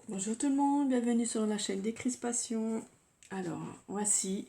Bonjour tout le monde, bienvenue sur la chaîne Décrispation. Alors, voici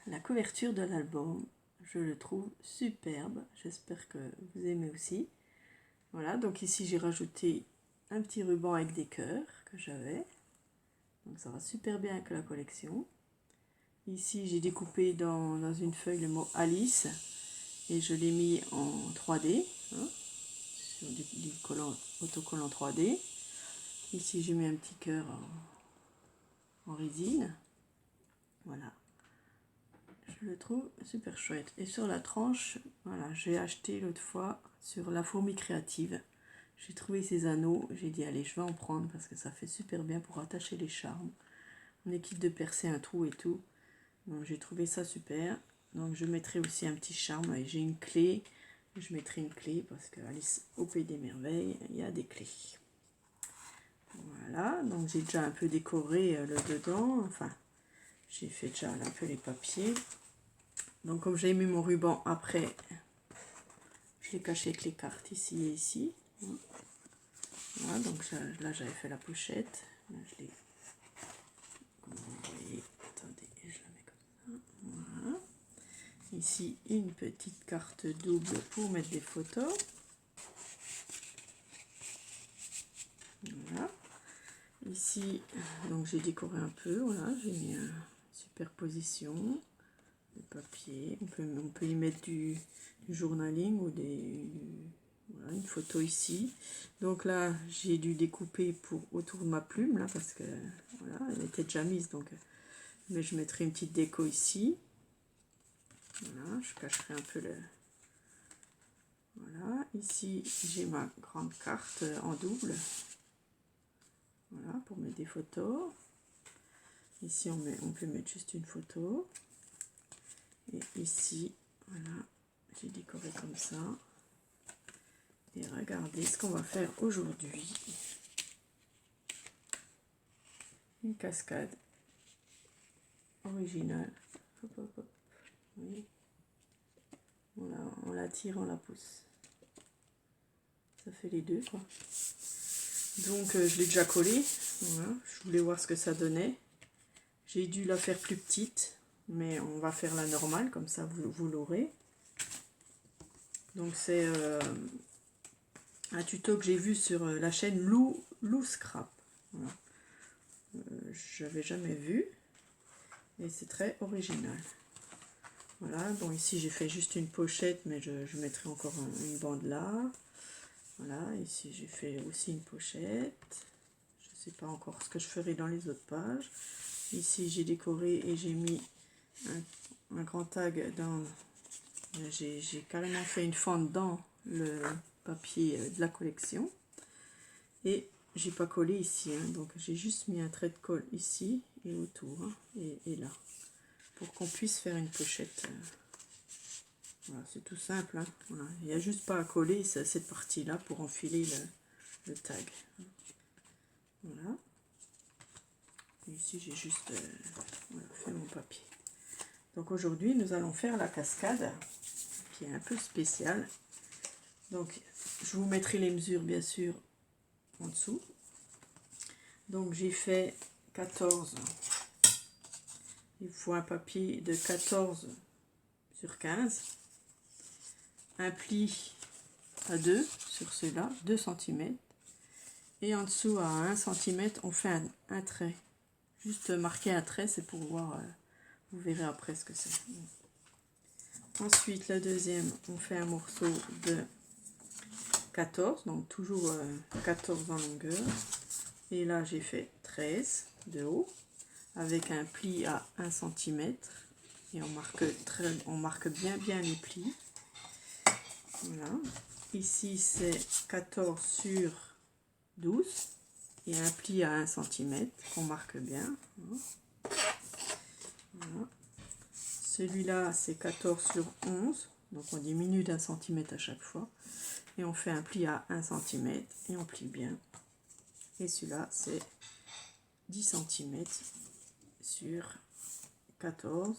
la couverture de l'album. Je le trouve superbe, j'espère que vous aimez aussi. Voilà, donc ici j'ai rajouté un petit ruban avec des cœurs que j'avais. Donc ça va super bien avec la collection. Ici j'ai découpé dans une feuille le mot Alice et je l'ai mis en 3D, hein, sur du autocollant 3D. Ici j'ai mis un petit cœur en résine. Voilà, je le trouve super chouette. Et sur la tranche, voilà, j'ai acheté l'autre fois sur La Fourmi Créative. J'ai trouvé ces anneaux, j'ai dit allez je vais en prendre parce que ça fait super bien pour attacher les charmes. On est quitte de percer un trou et tout. Donc j'ai trouvé ça super. Donc je mettrai aussi un petit charme et j'ai une clé. Je mettrai une clé parce que Alice au Pays des Merveilles, il y a des clés. Voilà, donc j'ai déjà un peu décoré le dedans. Enfin, j'ai fait déjà un peu les papiers. Donc comme j'ai mis mon ruban après, je l'ai caché avec les cartes ici et ici. Voilà, donc là j'avais fait la pochette. Là, je l'ai, comme vous voyez, attendez, je la mets comme ça. Voilà. Ici une petite carte double pour mettre des photos. Voilà. Ici, donc j'ai décoré un peu, voilà, j'ai mis une superposition de papier. On peut y mettre du journaling ou voilà, une photo ici. Donc là, j'ai dû découper autour de ma plume, là, parce que voilà, elle était déjà mise. Donc, mais je mettrai une petite déco ici. Voilà, je cacherai un peu le... Voilà, ici, j'ai ma grande carte en double. Voilà, pour mettre des photos. Ici, on peut mettre juste une photo. Et ici, voilà, j'ai décoré comme ça. Et regardez ce qu'on va faire aujourd'hui. Une cascade originale. Hop, hop, hop. Oui. On la tire, on la pousse. Ça fait les deux, quoi. Donc, je l'ai déjà collée. Voilà. Je voulais voir ce que ça donnait. J'ai dû la faire plus petite, mais on va faire la normale, comme ça vous l'aurez. Donc, c'est un tuto que j'ai vu sur la chaîne Lou Scrap. Voilà. J'avais jamais vu. Et c'est très original. Voilà, bon ici j'ai fait juste une pochette, mais je mettrai encore une bande là. Voilà, ici j'ai fait aussi une pochette. Je ne sais pas encore ce que je ferai dans les autres pages. Ici j'ai décoré et j'ai mis un grand tag dans... J'ai carrément fait une fente dans le papier de la collection. Et j'ai pas collé ici, hein, donc j'ai juste mis un trait de colle ici et autour, hein, et là, pour qu'on puisse faire une pochette. Voilà, c'est tout simple, hein. Voilà. Il n'y a juste pas à coller cette partie là pour enfiler le tag. Voilà. Et ici j'ai juste voilà, fait mon papier. Donc aujourd'hui nous allons faire la cascade qui est un peu spéciale. Donc je vous mettrai les mesures bien sûr en dessous. Donc j'ai fait 14. Il faut un papier de 14 sur 15. Un pli à 2 sur celui-là, 2 cm. Et en dessous à 1 cm, on fait un trait. Juste marquer un trait, c'est pour voir, vous verrez après ce que c'est. Ensuite, la deuxième, on fait un morceau de 14, donc toujours 14 en longueur. Et là, j'ai fait 13 de haut, avec un pli à 1 cm. Et on marque bien les plis. Voilà. Ici, c'est 14 sur 12 et un pli à 1 cm qu'on marque bien. Voilà. Celui-là, c'est 14 sur 11, donc on diminue d'1 cm à chaque fois. Et on fait un pli à 1 cm et on plie bien. Et celui-là, c'est 10 cm sur 14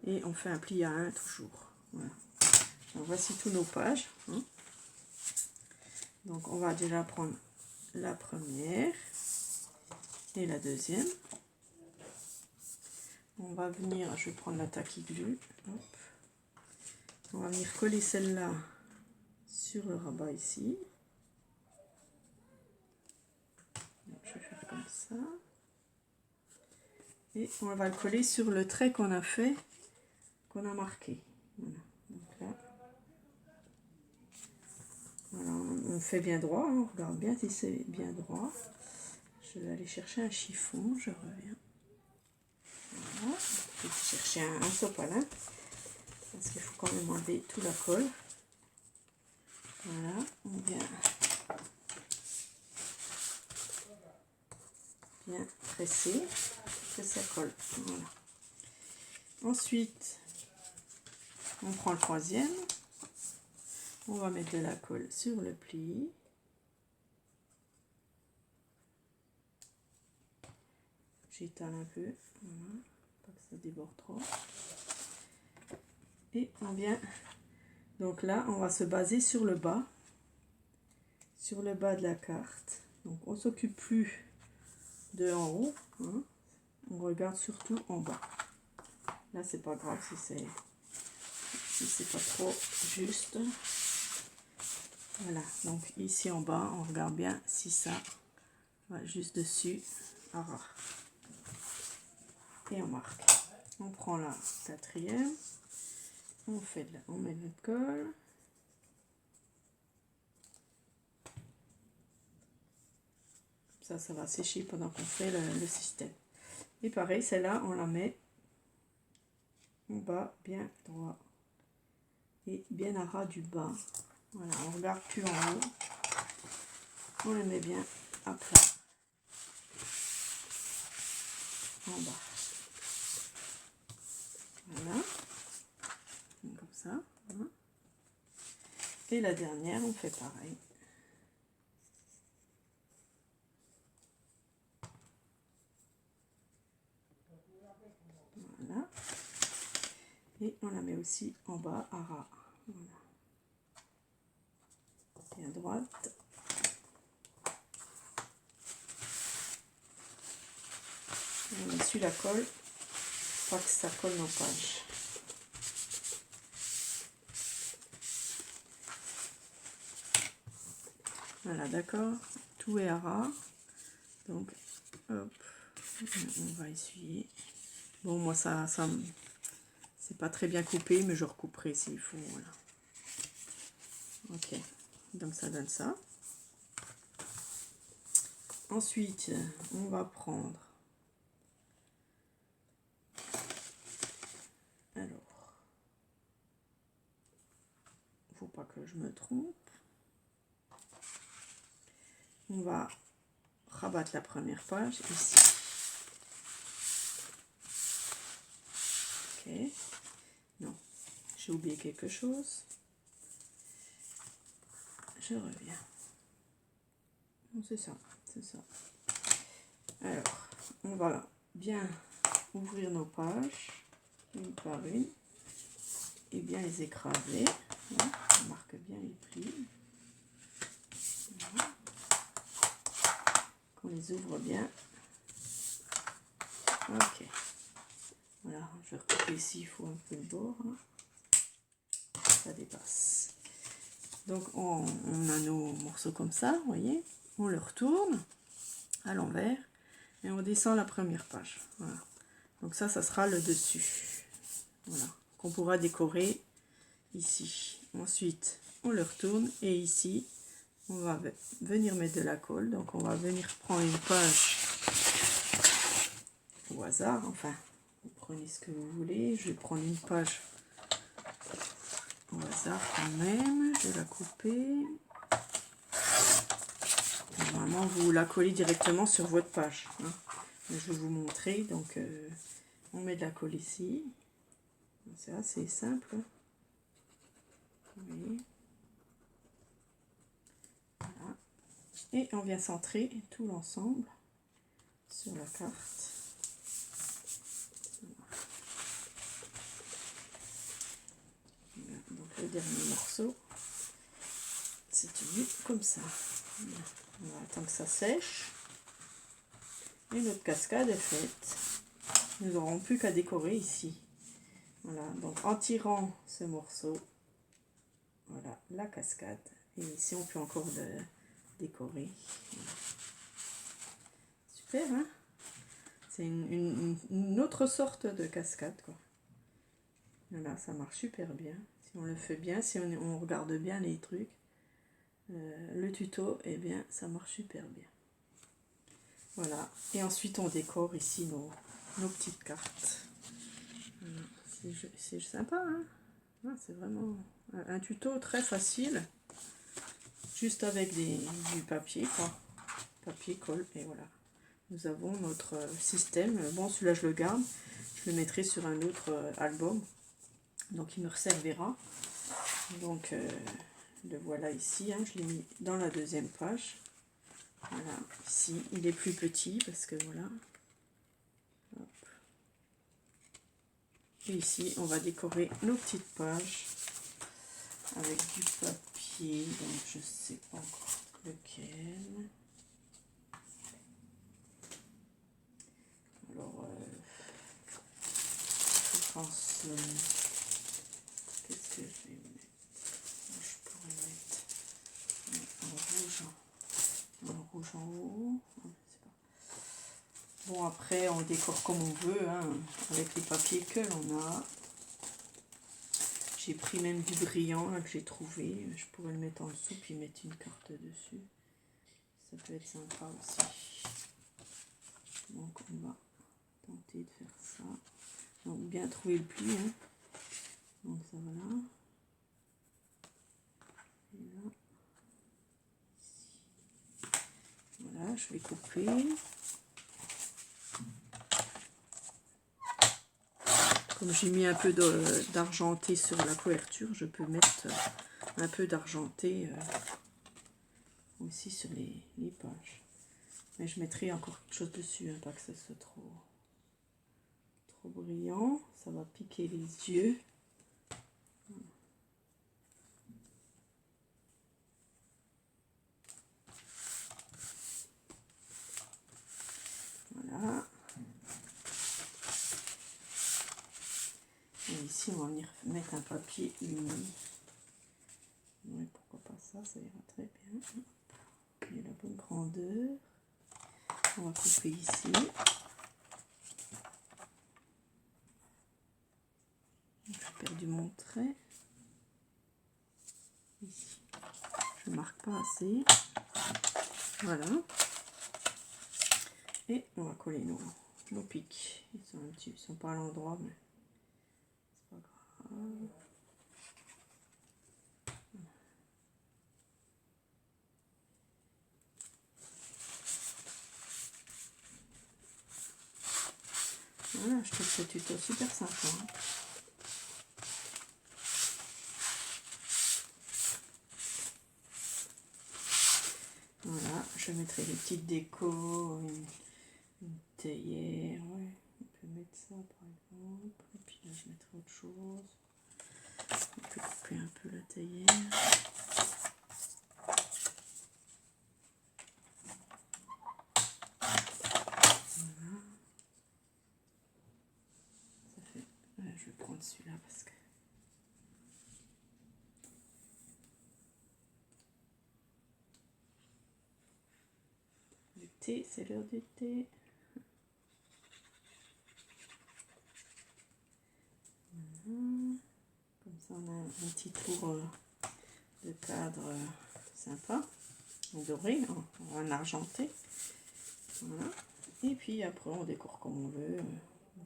et on fait un pli à 1 toujours. Voilà. Donc voici tous nos pages, hein. Donc on va déjà prendre la première. Et la deuxième. On va venir, je vais prendre la tacky glue. Hop. On va venir coller celle-là sur le rabat ici. Donc, je vais faire comme ça. Et on va le coller sur le trait qu'on a fait, qu'on a marqué. Voilà. Donc là, voilà, on fait bien droit, hein. On regarde bien si c'est bien droit. Je vais aller chercher un chiffon, je reviens. Voilà. Je vais chercher un sopalin, parce qu'il faut quand même enlever tout la colle. Voilà, on vient bien presser, que ça colle. Voilà. Ensuite, on prend le troisième. On va mettre de la colle sur le pli. J'étale un peu, voilà, pas que ça déborde trop. Et on vient, donc là, on va se baser sur le bas de la carte. Donc on s'occupe plus de en haut, hein. On regarde surtout en bas. Là, c'est pas grave si c'est pas trop juste. Voilà, donc ici en bas, on regarde bien si ça va juste dessus. Alors, et on marque. On prend la quatrième, on met notre colle. Ça va sécher pendant qu'on fait le système. Et pareil, celle-là, on la met en bas, bien droit. Et bien à ras du bas. Voilà, on regarde plus en haut. On le met bien à plat. En bas. Voilà. Comme ça. Voilà. Et la dernière, on fait pareil. Voilà. Et on la met aussi en bas à ras. Voilà. Bien droite. On essuie la colle, pas que ça colle nos pages. Voilà, d'accord, tout est à ras. Donc, hop, on va essuyer. Bon, moi, ça c'est pas très bien coupé, mais je recouperai s'il faut. Voilà. Ok, donc ça donne ça. Ensuite, on va prendre. Alors, faut pas que je me trompe. On va rabattre la première page ici. Ok. Non, j'ai oublié quelque chose. Je reviens. Non, c'est ça, c'est ça. Alors, on va bien ouvrir nos pages, une par une, et bien les écraser. Voilà, on marque bien les plis. Voilà. Qu'on les ouvre bien. Ok. Voilà, je vais recouper ici, il faut un peu le bord. Hein. Ça dépasse. Donc on a nos morceaux comme ça, vous voyez. On le retourne à l'envers et on descend la première page. Voilà. Donc ça sera le dessus. Voilà. Qu'on pourra décorer ici. Ensuite, on le retourne et ici, on va venir mettre de la colle. Donc on va venir prendre une page au hasard. Enfin, vous prenez ce que vous voulez. Je vais prendre une page au hasard quand même. Je vais la couper. Normalement, vous la collez directement sur votre page. Hein. Je vais vous montrer. Donc, on met de la colle ici. C'est assez simple. Oui. Voilà. Et on vient centrer tout l'ensemble sur la carte. Voilà. Donc, le dernier morceau, c'est tenu comme ça. Voilà. On va attendre que ça sèche. Et notre cascade est faite. Nous n'aurons plus qu'à décorer ici. Voilà, donc en tirant ce morceau, voilà la cascade. Et ici on peut encore le décorer. Voilà. Super, hein? C'est une autre sorte de cascade, quoi. Voilà, ça marche super bien. Si on le fait bien, si on regarde bien les trucs, le tuto, eh bien, ça marche super bien. Voilà. Et ensuite, on décore ici nos petites cartes. Voilà. C'est sympa, hein? Ah, c'est vraiment un tuto très facile. Juste avec du papier, quoi. Papier, colle, et voilà. Nous avons notre système. Bon, celui-là, je le garde. Je le mettrai sur un autre album. Donc, il me servira. Donc, le voilà ici. Hein, je l'ai mis dans la deuxième page. Voilà, ici, il est plus petit parce que voilà. Hop. Et ici, on va décorer nos petites pages avec du papier. Donc, je sais pas encore lequel. Alors, je pense... qu'est-ce que je vais mettre? Je pourrais mettre un rouge en haut. Bon, après, on décore comme on veut, hein, avec les papiers que l'on a. J'ai pris même du brillant là, que j'ai trouvé. Je pourrais le mettre en dessous puis mettre une carte dessus. Ça peut être sympa aussi. Donc, on va tenter de faire ça. Donc, bien trouver le pli. Hein. Donc, ça va là. Et là. Ici. Voilà, je vais couper. Comme j'ai mis un peu d'argenté sur la couverture, je peux mettre un peu d'argenté aussi sur les pages. Mais je mettrai encore quelque chose dessus, hein, pas que ça soit trop brillant. Ça va piquer les yeux. Voilà. Et ici, on va venir mettre un papier uni. Oui, pourquoi pas ça, ça ira très bien. Il y a la bonne grandeur. On va couper ici. J'ai perdu mon trait. Ici. Je ne marque pas assez. Voilà. Et on va coller nos pics. Ils sont pas à l'endroit, mais c'est pas grave. Voilà, je trouve ce tuto super sympa. Hein. Voilà, je mettrai des petites décos, une théière, ouais, on peut mettre ça par exemple. Et puis là, je mettrai autre chose. On peut couper un peu la théière. Voilà. Ça fait... Ouais, je vais prendre celui-là parce que... Du thé, c'est l'heure du thé. Voilà. Comme ça, on a un petit tour de cadre sympa, en doré, en argenté. Voilà. Et puis après, on décore comme on veut.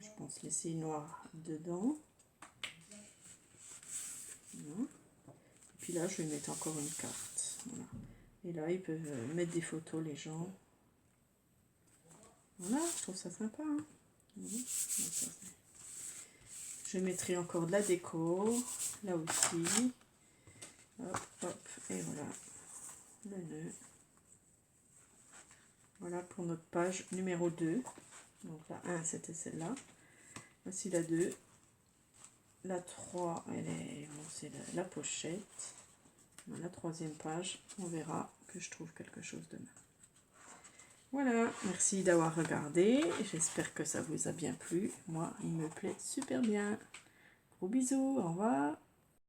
Je pense laisser noir dedans. Voilà. Et puis là, je vais mettre encore une carte. Voilà. Et là, ils peuvent mettre des photos, les gens. Voilà, je trouve ça sympa. Hein. Voilà. Je mettrai encore de la déco, là aussi. Hop, hop, et voilà. Le nœud. Voilà pour notre page numéro 2. Donc la 1, c'était celle-là. Voici la 2. La 3, elle est, bon, c'est la pochette. Dans la troisième page, on verra que je trouve quelque chose demain. Voilà, merci d'avoir regardé. J'espère que ça vous a bien plu. Moi, il me plaît super bien. Gros bisous, au revoir.